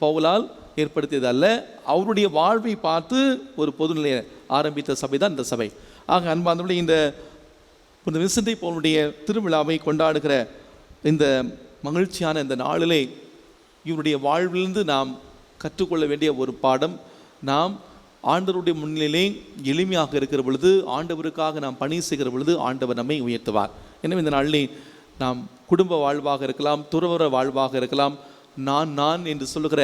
பவுலால் ஏற்படுத்தியது அல்ல, அவருடைய வாழ்வை பார்த்து ஒரு பொதுநிலையை ஆரம்பித்த சபை தான் இந்த சபை. ஆக அன்பார்ந்தவர்களே, இந்த வின்சென்ட் பவுலுடைய திருவிழாவை கொண்டாடுகிற இந்த மகிழ்ச்சியான இந்த நாளிலே இவருடைய வாழ்விலிருந்து நாம் கற்றுக்கொள்ள வேண்டிய ஒரு பாடம், நாம் ஆண்டவருடைய முன்னிலையிலே எளிமையாக இருக்கிற பொழுது, ஆண்டவருக்காக நாம் பணி செய்கிற பொழுது ஆண்டவர் நம்மை உயர்த்துவார். எனவே இந்த நாளிலே நாம் குடும்ப வாழ்வாக இருக்கலாம், துறவற வாழ்வாக இருக்கலாம், நான் என்று சொல்லுகிற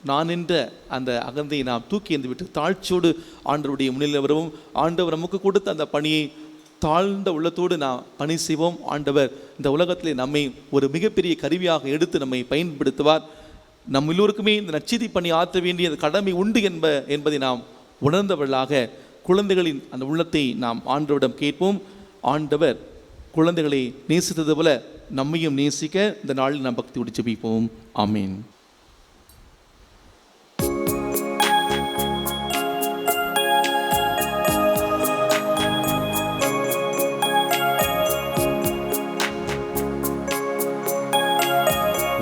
நான் என்ற அந்த அகந்தையை நாம் தூக்கி எறிந்து விட்டு தாழ்ச்சியோடு ஆண்டவருடைய முன்னிலை வரவும், ஆண்டவர் நமக்கு கொடுத்த அந்த பணியை தாழ்ந்த உள்ளத்தோடு நாம் பணி செய்வோம். ஆண்டவர் இந்த உலகத்திலே நம்மை ஒரு மிகப்பெரிய கருவியாக எடுத்து நம்மை பயன்படுத்துவார். நம் எல்லோருக்குமே இந்த நற்செய்தி பணி ஆற்ற வேண்டிய கடமை உண்டு என்பதை நாம் உணர்ந்தவர்களாக குழந்தைகளின் அந்த உள்ளத்தை நாம் ஆண்டவரிடம் கேட்போம். ஆண்டவர் குழந்தைகளை நேசித்தது போல நம்மையும் நேசிக்க இந்த நாளில் நாம் பக்தியோடு ஜெபிப்போம். ஆமீன்.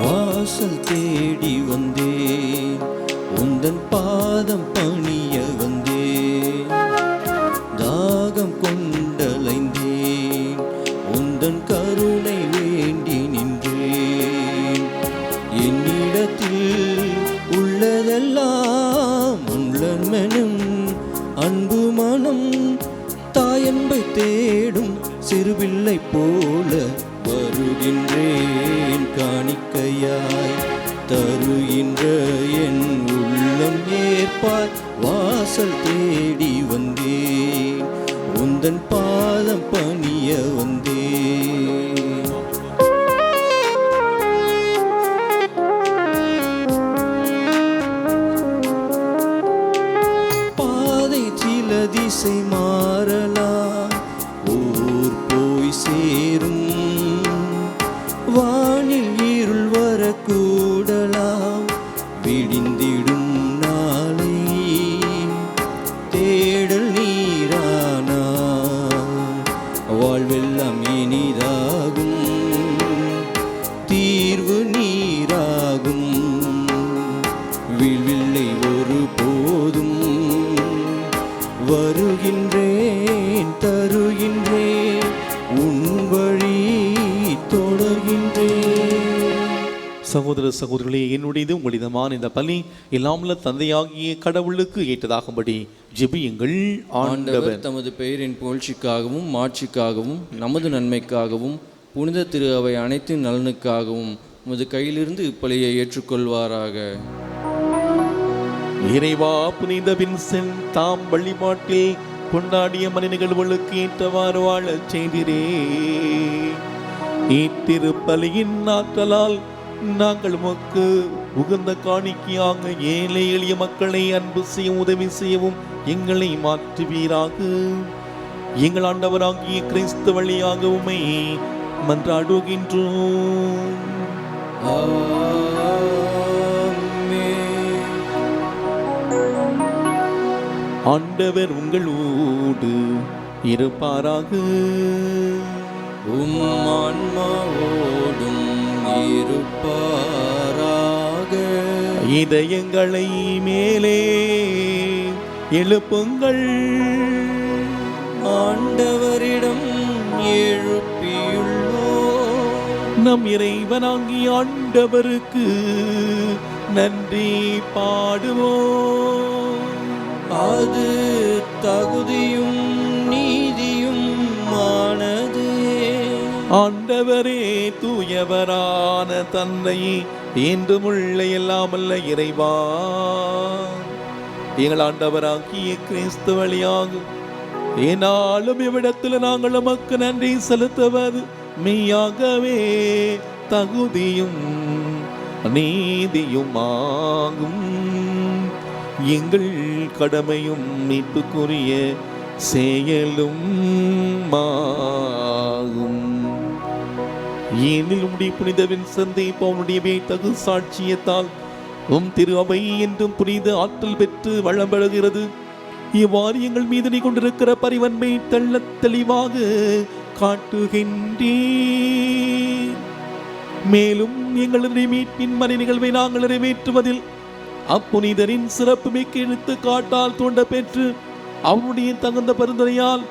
வாசல் தேடி வந்தேன், உந்தன் பாதம் பணிய வந்தேன், தாகம் கொண்டலைந்தேன், உந்தன் கருணை வேண்டி நின்றேன். என்னிடத்தில் உள்ளதெல்லாம் உள்ளமெனும் அன்பு மனம், தாயன்பை தேடும் சிறுபிள்ளை போல வருகின்றேன். காணிக்கையாய் தருகின்ற என் உள்ளம் ஏற்பாய். வாசல் தேடி வந்தேன், உந்தன் பாதம் பணிய வந்தேன். பாதை சில திசை மாறலாம், ஊர் போய் சேரும், வானில் இருள் வரக்கூடலாம், விடிந்திடும் நாளை தேடல் நீரானா, வாழ்வெல்லாம் இனிதாகும், தீர்வு நீராகும், வில்வில்லை ஒரு போதும் வருகின்றேன், தருகின்றேன், உன் வழி தொடர்கின்றேன். சகோதர சகோதரிகளே, என்னுடையது உங்களிதமான இந்த பலி எல்லாமுள்ள தந்தையாகிய கடவுளுக்கு ஏற்றதாகும்படி ஜெபியுங்கள். ஆண்டவர் தமது பெயரின் புகழ்ச்சிக்காகவும் மாட்சிக்காகவும் நமது நன்மைக்காகவும் புனித திரு அவை அனைத்து நலனுக்காகவும் உமது கையிலிருந்து இப்பலியை ஏற்றுக்கொள்வாராக. இறைவா, புனித வின்சென்ட் தாம் வழிபாட்டில் கொண்டாடிய மன நிகழ்வுகளுக்கு ஏற்றவாறு வாழச் செய்திரே. இத்திருப்பலியின் ஆற்றலால் நாங்கள் உமக்கு உகந்த காணிக்கையாக ஏழை எளிய மக்களை அன்பு செய்யவும் உதவி செய்யவும் எங்களை மாற்றுவீராக. எங்கள் ஆண்டவராகிய கிறிஸ்து வழியாக உம்மை மன்றாடுகின்றோம். ஆண்டவர் உங்களோடு இருப்பாராக. உம் ஆன்மாவோடும் இருப்பாராக. இதயங்களை மேலே எழுப்புங்கள், ஆண்டவரிடம் எழுப்பியுள்ளோம். நம் இறைவனாகிய ஆண்டவருக்கு நன்றி பாடுவோம். அது தகுதியும் நீதியும் ஆனது. ஆண்டவரே, தூயவரான தந்தை, என்றுமுள்ள எல்லாமல்ல இறைவா, எங்கள் ஆண்டவராகிய கிறிஸ்து வழியாக ஏனாலும் இவ்விடத்தில் நாங்கள் நமக்கு நன்றி செலுத்துவது மெய்யாகவே தகுதியும் நீதியுமாகும். எங்கள் கடமையும் மீட்புக்குரிய செயலும் ஆகும். ஏனில் உம்முடைய புனிதவின் சந்தை பவுனுடைய தகு சாட்சியத்தால் திரு அவை என்றும் புனித ஆற்றல் பெற்று வளம்படுகிறது. இவ்வாறு எங்கள் மீது நீ கொண்டிருக்கிற பரிவன்மை தெள்ளத் தெளிவாக காட்டுகின்றேன். மேலும் எங்களுடைய மீட்பின் மறை நிகழ்வை நாங்கள் நிறைவேற்றுவதில் அப்புனிதரின் சிறப்பு மிக்க எடுத்து காட்டால் தூண்ட பெற்று அவனுடைய தகுந்த பரிந்துரையால்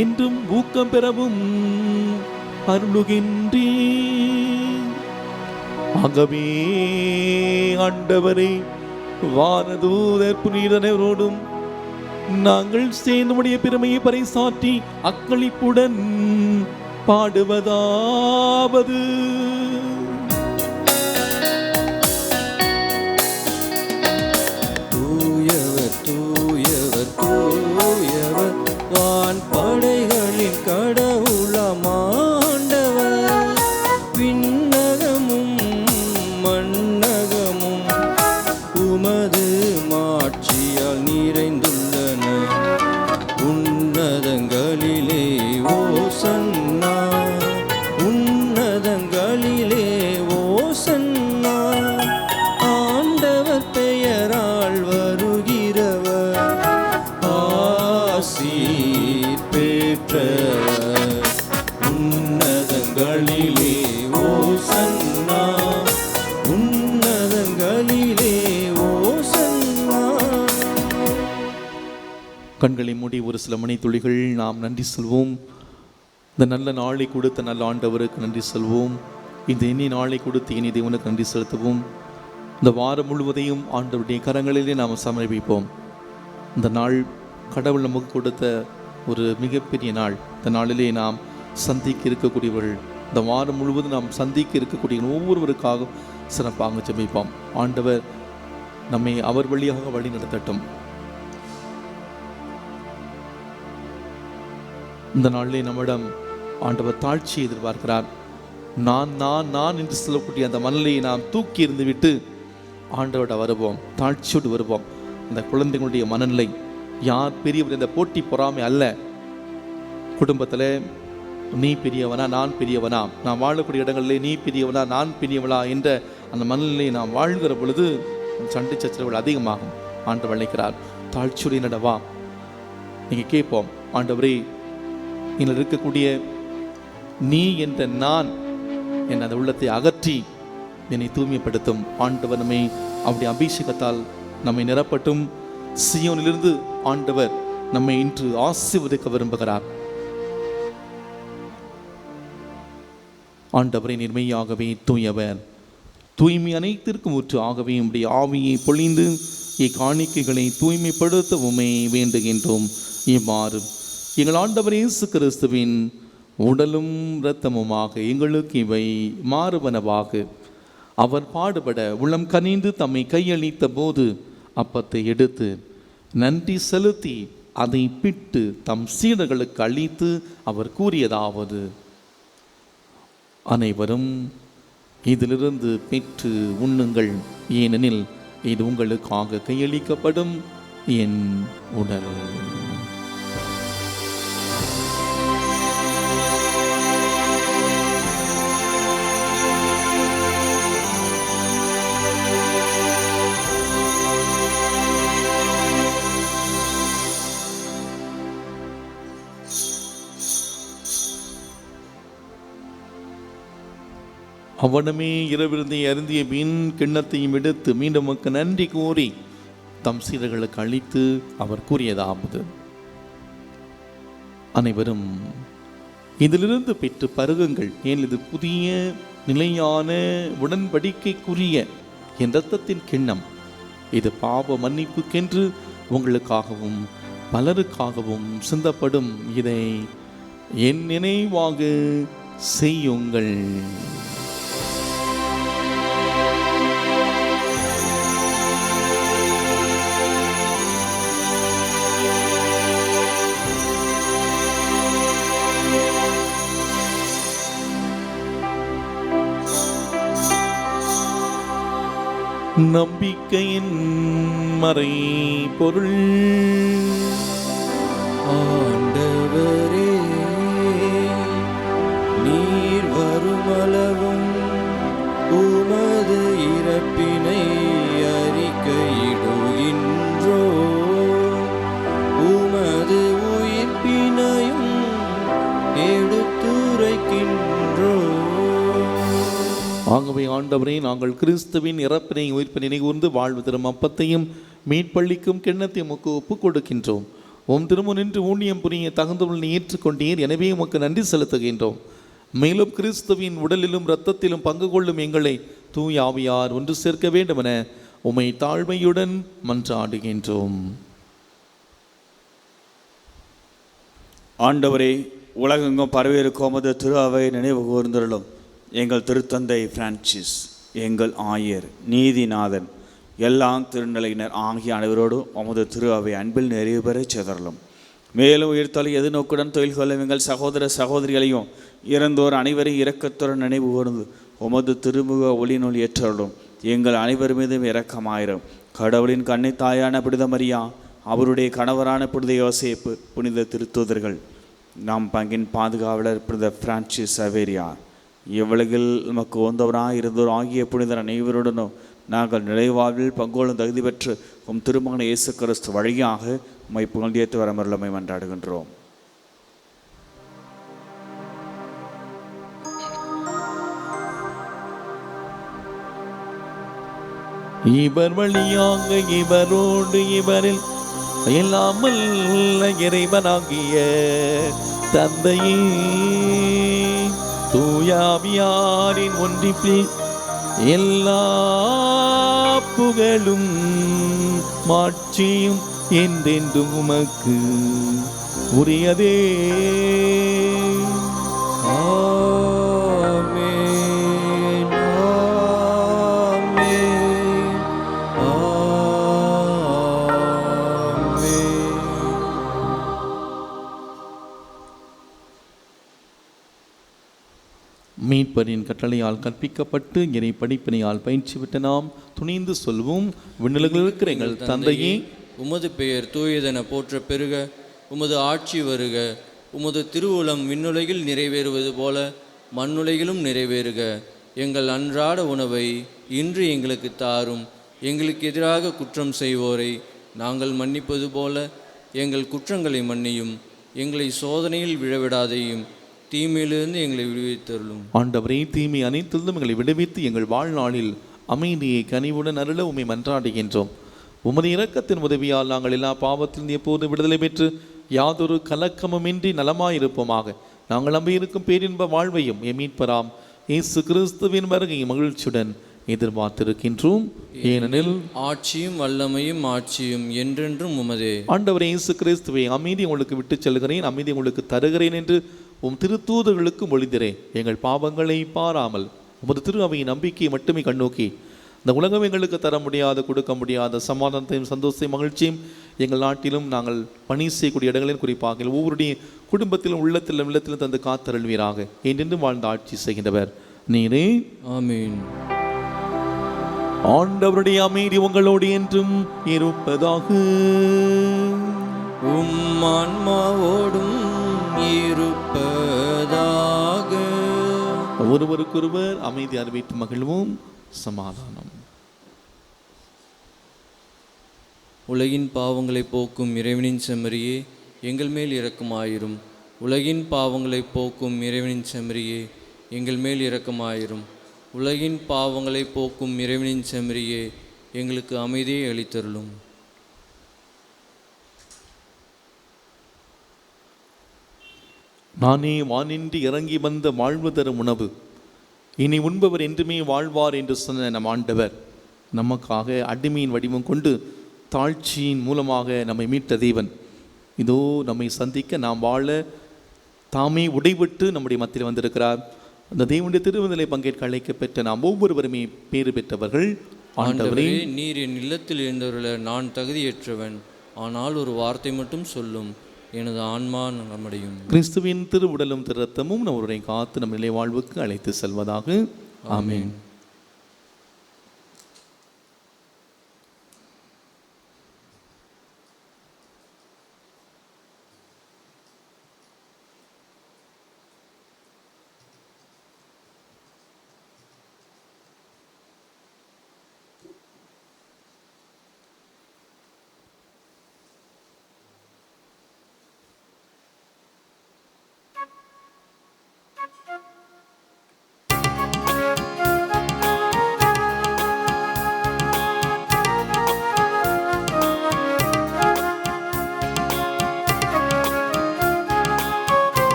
என்றும் ஊக்கம் பெறவும் அருளுகின்றேன். ஆகவே ஆண்டவரே, வானதூதர் புனிதனரோடும் நாங்கள் சேர்ந்தமுடைய பெருமையை பறைசாற்றி அக்களிப்புடன் பாடுவதாவது: தூயவர் தூயவர் தூயவர் வான் படைகளின் கடவுளாம் ஆண்டவர். விண்ணகமும் மண்ணகமும் உமது மாட்சியால் நிறைந்துள்ளன. உன்னதங்களிலே ஓசன்னா, உன்னதங்களிலே ஓசன்னா. ஆண்டவர் பெயரால் வருகிறவர் ஆசீர் பெற்றவர். உன்னதங்களிலே ஓசன்னா, உன்னதங்களிலே ஓசன்னா. கண்களை மூடி ஒரு சில மணி துளிகள் நாம் நன்றி சொல்வோம். இந்த நல்ல நாளை கொடுத்த நல்ல ஆண்டவருக்கு நன்றி சொல்வோம். இந்த இனி நாளை கொடுத்து இனி தேவனுக்கு நன்றி செலுத்துவோம். இந்த வாரம் முழுவதையும் ஆண்டவருடைய கரங்களிலே நாம் சமர்ப்பிப்போம். இந்த நாள் கடவுள் நமக்கு கொடுத்த ஒரு மிகப்பெரிய நாள். இந்த நாளிலே நாம் சந்திக்க இருக்கக்கூடியவர்கள், இந்த வாரம் முழுவதும் நாம் சந்திக்க இருக்கக்கூடிய ஒவ்வொருவருக்காக சிறப்பாக ஜெபிப்போம். ஆண்டவர் நம்மை அவர் வழியாக வழி நடத்தட்டும். இந்த நாளிலே நம்மிடம் ஆண்டவர் தாழ்ச்சி எதிர்பார்க்கிறார். நான் நான் நான் என்று சொல்லக்கூடிய அந்த மனநிலையை நாம் தூக்கி இருந்து விட்டு ஆண்டவரோட வருவோம், தாழ்ச்சியோடு வருவோம். அந்த குழந்தைகளுடைய மனநிலை யார் பெரியவர், இந்த போட்டி பொறாமை அல்ல. குடும்பத்தில் நீ பெரியவனா நான் பெரியவனா, நான் வாழக்கூடிய இடங்களிலே நீ பெரியவனா நான் பெரியவளா என்ற அந்த மனநிலையை நாம் வாழ்கிற பொழுது சண்டை சச்சரவுகள் அதிகமாகும். ஆண்டவர் அழைக்கிறார், தாழ்ச்சியுடைய நடவா. நீங்கள் கேட்போம், ஆண்டவரே இதில் இருக்கக்கூடிய நீ என்ற நான் என் அந்த உள்ளத்தை அகற்றி என்னை தூய்மைப்படுத்தும். ஆண்டவர் நம்மை அவருடைய அபிஷேகத்தால் நம்மை நிரப்பட்டும். சீயோனிலிருந்து ஆண்டவர் நம்மை இன்று ஆசீர்வதிக்க விரும்புகிறார். ஆண்டவரை நிர்மையாகவே தூயவர், தூய்மை அனைத்திற்கும் ஊற்று. ஆகவே உம்முடைய ஆவியை பொழிந்து இக்காணிக்கைகளை தூய்மைப்படுத்தவுமே வேண்டுகின்றோம். இவ்வாறு எங்கள் ஆண்டவர் இயேசு கிறிஸ்துவின் உடலும் இரத்தமுமாக எங்களுக்கு இவை மாறுவனவாக. அவர் பாடுபட உளம் கனிந்து தம்மை கையளித்த போது அப்பத்தை எடுத்து நன்றி செலுத்தி அதை பிட்டு தம் சீடர்களுக்கு அளித்து அவர் கூறியதாவது: அனைவரும் இதிலிருந்து பெற்று உண்ணுங்கள், ஏனெனில் இது உங்களுக்காக கையளிக்கப்படும் என் உடல். அவனமே இரவிருந்தை அருந்திய பின் கிண்ணத்தையும் எடுத்து மீண்டும் நமக்கு நன்றி கூறி தம் சீடர்களுக்கு அளித்து அவர் கூறியதாவது: அனைவரும் இதிலிருந்து பெற்று பருகுங்கள், ஏன் இது புதிய நிலையான உடன்படிக்கைக்குரிய என் இரத்தத்தின் கிண்ணம். இது பாவ மன்னிப்புக்கென்று உங்களுக்காகவும் பலருக்காகவும் சிந்தப்படும். இதை என் நினைவாக செய்யுங்கள். நம்பிக்கையின் மறை பொருள். ஆண்டவரே, நீர் வருமளவு இறப்பினை அறிக்கையிடுகின்றோ, உமது உயிர்ப்பினையும் எடுத்துரைக்கின்றோ. ஆகவே ஆண்டவரே, நாங்கள் கிறிஸ்துவின் இறப்பினை உயிர்ப்பினை நினைகூர்ந்து வாழ்வு தரும் அப்பத்தையும் மீட்பள்ளிக்கும் கிண்ணத்தையும் உமக்கு ஒப்புக் கொடுக்கின்றோம். உம் திருமுன் நின்று ஊழியம் புரிய தகுந்தவர்களை ஏற்றுக்கொண்டீர், எனவே உமக்கு நன்றி செலுத்துகின்றோம். மேலும் கிறிஸ்துவின் உடலிலும் இரத்தத்திலும் பங்கு கொள்ளும் எங்களை தூய ஆவியார் ஒன்று சேர்க்க வேண்டுமென உம்மை தாழ்மையுடன் மன்றாடுகின்றோம். ஆண்டவரே, உலகெங்கும் பரவியிருக்கும் உமது திரு அவை நினைவு கூர்ந்தருளும். எங்கள் திருத்தந்தை பிரான்சிஸ், எங்கள் ஆயர், நீதிநாதன், எல்லா திருநிலையினர் ஆகிய அனைவரோடும் உமது திரு அவை அன்பில் நிறைவு பெறச் செய்தருளும். மேலும் உயிர்த்தலை எதிர்நோக்குடன் தொழில் கொள்ளும் எங்கள் சகோதர சகோதரிகளையும் இறந்தோர் அனைவரையும் இரக்கத்துடன் நினைவு கூர்ந்து உமது திருமுக ஒளிநூல் ஏற்றருளும். எங்கள் அனைவர் மீதும் இரக்கமாயிரும். கடவுளின் கண்ணை தாயான புனித மரியா, அவருடைய கணவரான புனித யோசேப்பு, புனித திருத்தூதர்கள், நாம் பங்கின் பாதுகாவலர் புனித பிரான்சிஸ் சவேரியார், இவ்வுலகில் நமக்கு உந்தவராக இருந்தோர் ஆகிய புனிதர் அனைவருடனும் நாங்கள் நிலைவாழ்வில் பங்கோளும் தகுதி பெற்று உம் திருமகன் இயேசு கிறிஸ்து வழியாக உம்மை புகழ்ந்தேத்து வரமருளமை மன்றாடுகின்றோம். இவர் வழியாக இவரோடு இவரில் இல்லாமல் இறைவனாகிய தந்தையே, தூயாவியாரின் ஒன்றிப்பில் எல்லா புகழும் மாட்சியும் என்றென்றும் உமக்கு உரியதே. ஆமென், ஆமென், ஆமென். மீட்பரின் கட்டளையால் கற்பிக்கப்பட்டு இறை படிப்பினையால் பயிற்சி விட்ட நாம் துணிந்து சொல்வோம். விண்ணுலகில் இருக்கிற எங்கள் தந்தையே, உமது பெயர் தூயதென போற்ற பெருக, உமது ஆட்சி வருக, உமது திருவுளம் விண்ணுலகில் நிறைவேறுவது போல மண்ணுலகிலும் நிறைவேறுக. எங்கள் அன்றாட உணவை இன்று எங்களுக்கு தாரும். எங்களுக்கு எதிராக குற்றம் செய்வோரை நாங்கள் மன்னிப்பது போல எங்கள் குற்றங்களை மன்னியும். எங்களை சோதனையில் விழவிடாதையும், தீமையிலிருந்து எங்களை விடுவித்தருளும். ஆண்டவரே, தீமை அனைத்திலிருந்தும் எங்களை விடுவித்து எங்கள் வாழ்நாளில் அமைதியை கனிவுடன் அருள உம்மை மன்றாடுகின்றோம். உமது இரக்கத்தின் உதவியால் நாங்கள் எல்லா பாவத்திலிருந்து எப்போது விடுதலை பெற்று யாதொரு கலக்கமுமின்றி நலமாயிருப்போமாக. நாங்கள் நம்பியிருக்கும் பேரின்ப வாழ்வையும் மீட்பராம் இயேசு கிறிஸ்துவின் வருகையை மகிழ்ச்சியுடன் எதிர்பார்த்திருக்கின்றோம். ஏனெனில் ஆட்சியும் வல்லமையும் ஆட்சியும் என்றென்றும் உமதே. ஆண்டவரே இயேசு கிறிஸ்துவை, அமைதி உங்களுக்கு விட்டுச் செல்கிறேன், அமைதி உங்களுக்கு தருகிறேன் என்று உம் திருத்தூதர்களுக்கு மொழிந்தரே. எங்கள் பாவங்களை பாராமல் உமது திரு அவையின் நம்பிக்கையை மட்டுமே கண்ணோக்கி இந்த உலகம் எங்களுக்கு தர முடியாத, கொடுக்க முடியாத சமாதானத்தையும் சந்தோஷத்தையும் மகிழ்ச்சியும் எங்கள் நாட்டிலும் நாங்கள் பணி செய்யக்கூடிய இடங்களிலும் குறிப்பாக ஒவ்வொருடைய குடும்பத்திலும் உள்ளத்திலும் தந்து காத்தருள்வீராக. என்றென்றும் வாழ்ந்து ஆட்சி செய்கின்றவர் நீரே. ஆமீன். ஆண்டவருடைய அமைதி உங்களோடு என்றும் இருப்பதாக. உம் ஆன்மாவோடும் இருப்பதாக. ஒருவருக்கொருவர் அமைதி அறிவித்து மகிழ்வோம். சமாதானம். உலகின் பாவங்களை போக்கும் இறைவனின் செம்மறியே, எங்கள் மேல் இரக்கமாயிரும். உலகின் பாவங்களை போக்கும் இறைவனின் செம்மறியே, எங்கள் மேல் இரக்கமாயிரும். உலகின் பாவங்களை போக்கும் இறைவனின் செம்மறியே, எங்களுக்கு அமைதியை அளித்தருளும். நானே வானின்றி இறங்கி வந்த வாழ்வு தரும் உணவு, இனி உண்பவர் என்றுமே வாழ்வார் என்று சொன்ன நம் ஆண்டவர் நமக்காக அடிமையின் வடிவம் கொண்டு தாழ்ச்சியின் மூலமாக நம்மை மீட்ட தேவன் இதோ நம்மை சந்திக்க, நாம் வாழ தாமே உடைவிட்டு நம்முடைய மத்தியில் வந்திருக்கிறார். அந்த தேவனுடைய திருவிருந்திலே பங்கேற்க அழைக்க பெற்ற நாம் ஒவ்வொருவருமே பேறு பெற்றவர்கள். ஆண்டவரே, நீர் என் இல்லத்தில் இருந்தவர்கள நான் தகுதியற்றவன், ஆனால் ஒரு வார்த்தை மட்டும் சொல்லும், எனது ஆன்மா நம்முடையும். கிறிஸ்துவின் திருவுடலும் திரு ரத்தமும் நம்முடைய காத்து நம் நிலை வாழ்வுக்கு அழைத்து செல்வதாக. ஆமென்.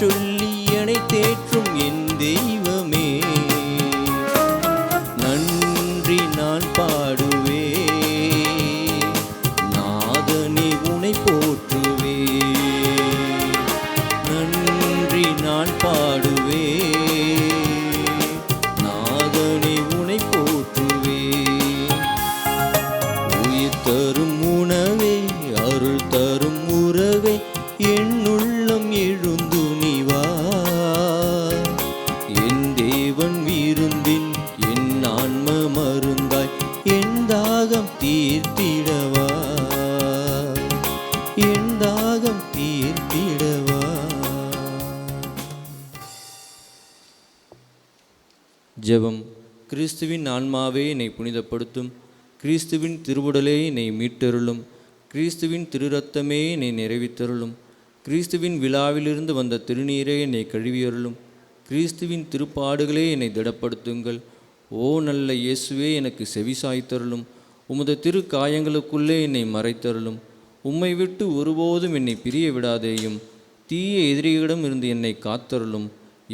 சொல்லி என்னை தேற்றும் என் தெய்வமே, நன்றி நான் பாடுவே, நாதனே உனை போற்றுவே, நன்றி நான் பாடுவே, நாதனே உனை போற்றுவே. உயிர் தரும் உணவே, அருள் தரும் உறவே, என் உள்ளம் எழுந்து நீவா, என் தேவன் விருந்தின் என் ஆன்ம மருந்தாய், என் தாகம் தீர்த்திடவா, என் தாகம் தீர்த்திடவா. ஜெபம். கிறிஸ்துவின் ஆன்மாவே என்னை புனிதப்படுத்தும், கிறிஸ்துவின் திருவுடலே என்னை மீட்டருளும், கிறிஸ்துவின் திருரத்தமே என்னை நிறைவித்தருளும், கிறிஸ்துவின் விழாவிலிருந்து வந்த திருநீரே என்னை கழுவியருளும், கிறிஸ்துவின் திருப்பாடுகளே என்னை திடப்படுத்துங்கள். ஓ நல்ல இயேசுவே, எனக்கு செவிசாய்த்தருளும், உமது திரு காயங்களுக்குள்ளே என்னை மறைத்தருளும், உம்மை விட்டு ஒருபோதும் என்னை பிரிய விடாதேயும், தீய எதிரிகளிடம் இருந்து என்னை காத்தருளும்.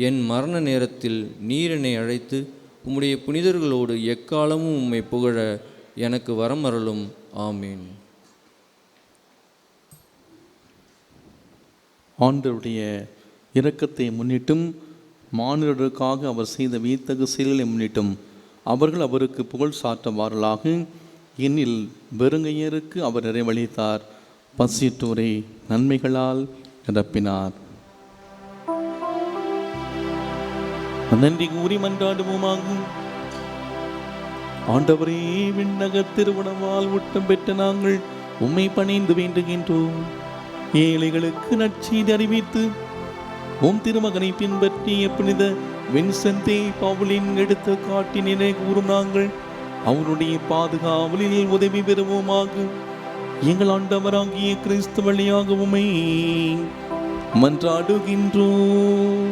என் மரண நேரத்தில் நீர் என்னை அழைத்து உம்முடைய புனிதர்களோடு எக்காலமும் உம்மை புகழ எனக்கு வரம் அருளும். ஆமீன். ஆண்டவருடைய இரக்கத்தை முன்னிட்டும் மானிடருக்காக அவர் செய்த வியத்தகு செயல்களை முன்னிட்டும் அவர்கள் அவருக்கு புகழ் சாற்றவார்களாக. என்னில் வெறுங்கையருக்கு அவர் நிறைவளித்தார், பசியற்றோரை நன்மைகளால் நிரப்பினார். நன்றி கூறி மன்றாடுவோமாகும். ஆண்டவரே, விண்ணக திருவுணவால் ஊட்டம் பெற்ற நாங்கள் உம்மை பணிந்து வேண்டுகின்றோம். ஏழைகளுக்கு நற்செய்தி அறிவித்து உம் திருமகனை பின்பற்றிய புனித வின்சென்ட் பவுலின் எடுத்த காட்டினை கூறும் நாங்கள் அவருடைய பாதுகாவலில் உதவி பெறுவோமாக. எங்கள் ஆண்டவராகிய கிறிஸ்து வழியாக உம்மை மன்றாடுகின்றோம்.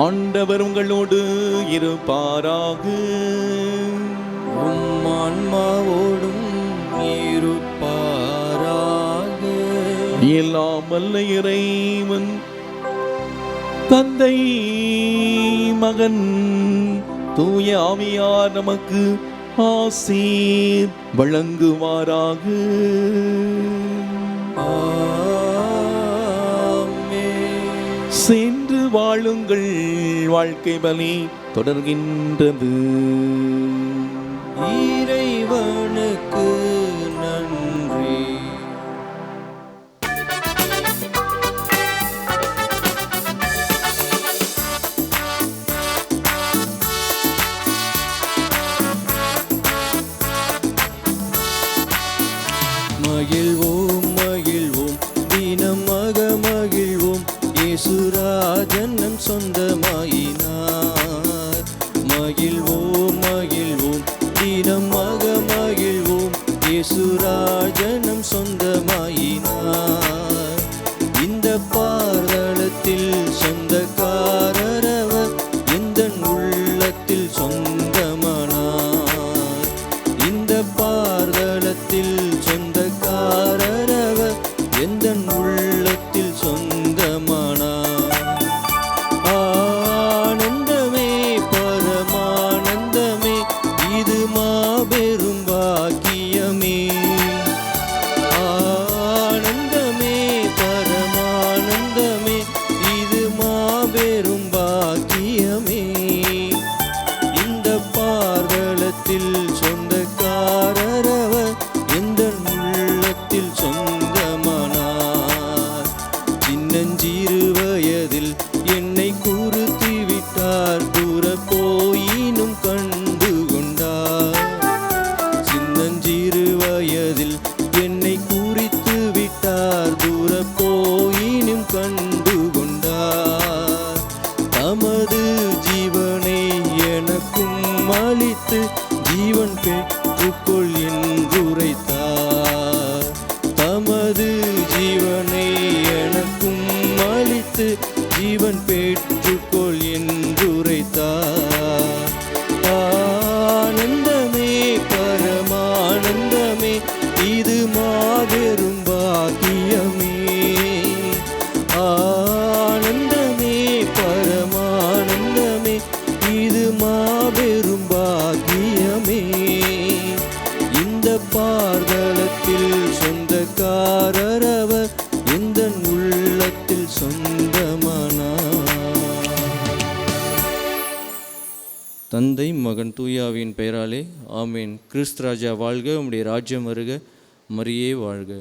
ஆண்டவர் உங்களோடு இருப்பாராக. உம் ஆன்மாவோடும் இருப்பாராக. எல்லாம் வல்ல இறைவன் தந்தை, மகன், தூய ஆவியார் நமக்கு ஆசீர் வழங்குவாராக. சென்று வாழுங்கள், வாழ்க்கை பலி தொடர்கின்றது. இறைவனுக்கு நன்றி. மகிழ்வோம் மகிழ்வோம் தினமாக மகிழ்வோம், இயேசுராஜன் நம் சொந்தமாயினார். மகிழ்வோம் மகிழ்வோம் தினமாக மகிழ்வோம், இயேசுராஜன் நம் சொந்தமாயினார். இந்த பாதளத்தில் சொந்தக்காரரவர், இந்த உள்ளத்தில் சொந்தமானார். இந்த பாதளத்தில் சொந்தக்காரரவர், எந்த உள்ளத்தில் சொந்தமானார். ஆனந்தமே பரமானந்தமே, இது மாபெரும் பாக்கியமே. ஆனந்தமே பரமானந்தமே, இது மாபெரும் பாக்கியமே. இந்த பாதளத்தில் சொந்தக்காரரவர், எந்த உள்ளத்தில் சொந்தமானார். சின்னஞ்சிறு வயதில் என்னை குறித்து விட்டார், தூர போயினும் கண்டு கொண்டார். சின்னஞ்சிறு வயதில் என்னை குறித்து விட்டார், தூர போயினும் கண்டு கொண்டார். தமது ஜீவனை எனக்கும் அளித்து ஜீவன் பெற்றுக்கொள் என்றுரைத்தார். தமது ஜீவனை எனக்கும் அளித்து ஜீவன் பெற்றுக்கொள் என்றுரைத்தார். ஆனந்தமே பரமானந்தமே, இது மாபெரும் பாக்கியம். பார்தலத்தில் சொந்தக்காரரவர் எந்த உள்ளத்தில் சொந்தமானார். தந்தை மகன் தூயாவின் பெயராலே ஆமேன். கிறிஸ்து ராஜா வாழ்க, உம்முடைய ராஜ்யம் வருக, மரியே வாழ்க.